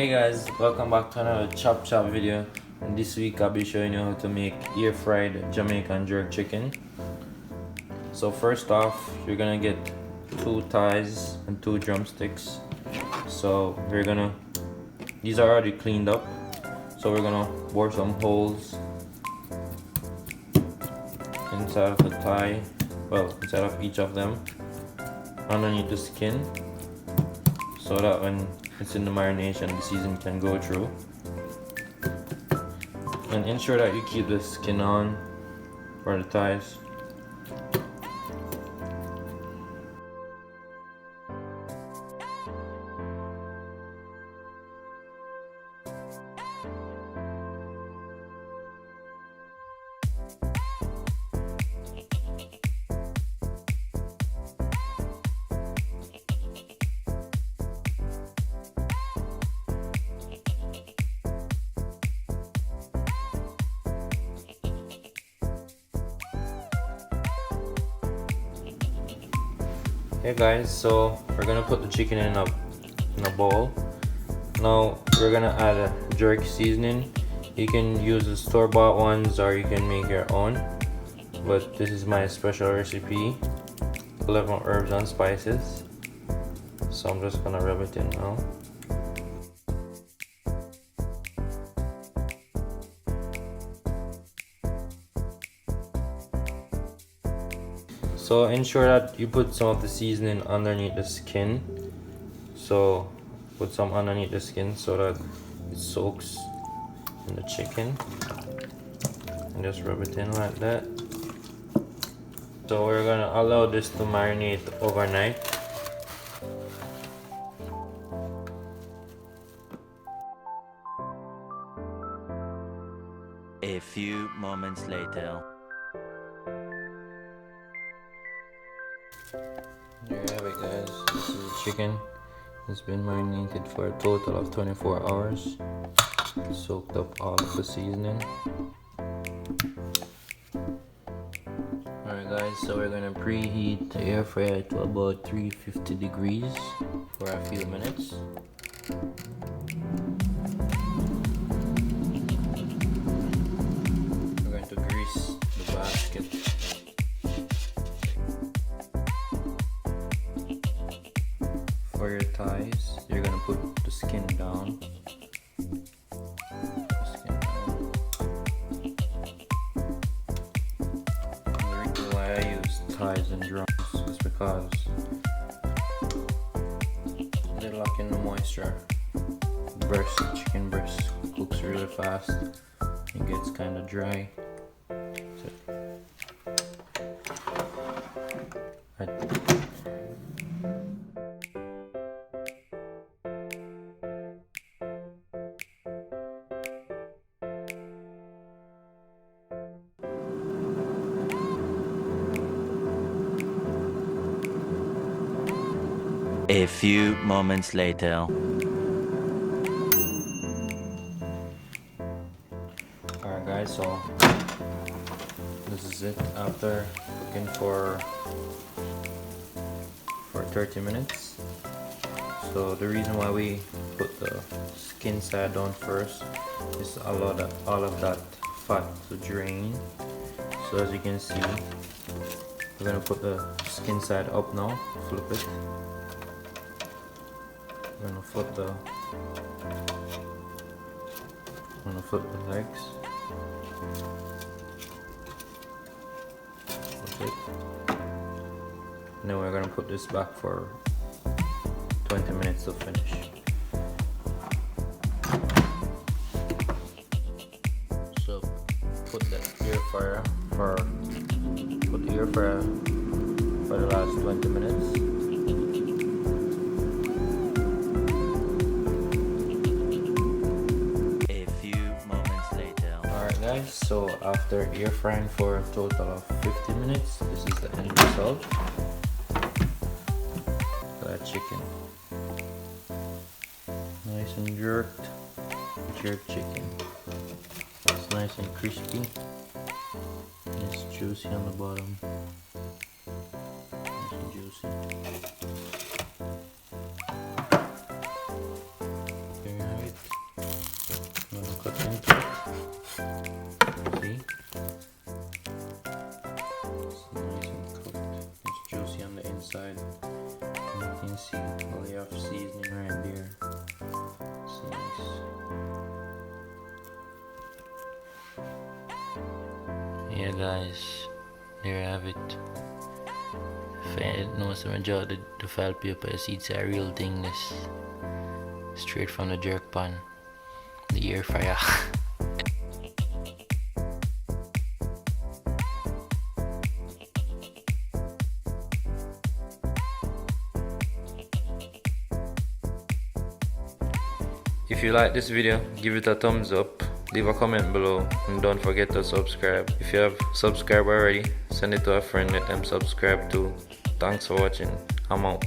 Hey guys, welcome back to another chop video, and this week I'll be showing you how to make air fried Jamaican jerk chicken. So first off, you're gonna get 2 thighs and 2 drumsticks. So these are already cleaned up, so we're gonna bore some holes inside of the thigh, inside of each of them, underneath the skin, so that when it's in the marination, the season can go through. And ensure that you keep the skin on for the thighs. Hey guys, so we're gonna put the chicken in a bowl. Now we're gonna add a jerk seasoning. You can use the store-bought ones or you can make your own, but this is my special recipe, 11 herbs and spices. So I'm just gonna rub it in now. So ensure that you put some of the seasoning underneath the skin. So put some underneath the skin so that it soaks in the chicken. And just rub it in like that. So we're gonna allow this to marinate overnight. A few moments later. There you have it guys, this is the chicken. It's been marinated for a total of 24 hours. Soaked up all of the seasoning. Alright guys, so we're gonna preheat the air fryer to about 350 degrees for a few minutes. We're going to grease the basket. For your thighs, you're gonna put the skin down. The reason why I use thighs and drums is because they lock in the moisture. Chicken breast cooks really fast. It gets kind of dry. A few moments later. Alright guys, so this is it after cooking for 30 minutes. So the reason why we put the skin side down first is to allow all of that fat to drain. So as you can see, we're gonna put the skin side up now, flip it. I'm gonna flip the legs. Flip it. And then we're gonna put this back for 20 minutes to finish. So put the air fryer for the last 20 minutes. Guys, so after air frying for a total of 50 minutes, this is the end result. That chicken, nice and jerked chicken. It's nice and crispy. It's juicy on the bottom. Nice and juicy. There you have it. See? It's nice and cooked. It's juicy on the inside. And you can see all the off seasoning right there. It's nice. Yeah guys, there you have it. If I know some enjoy the file paper, you see it's a real thing, this straight from the jerk pan, the air fryer. If you like this video, give it a thumbs up, leave a comment below, and don't forget to subscribe. If you have subscribed already, send it to a friend, let them subscribe too. Thanks for watching. I'm out.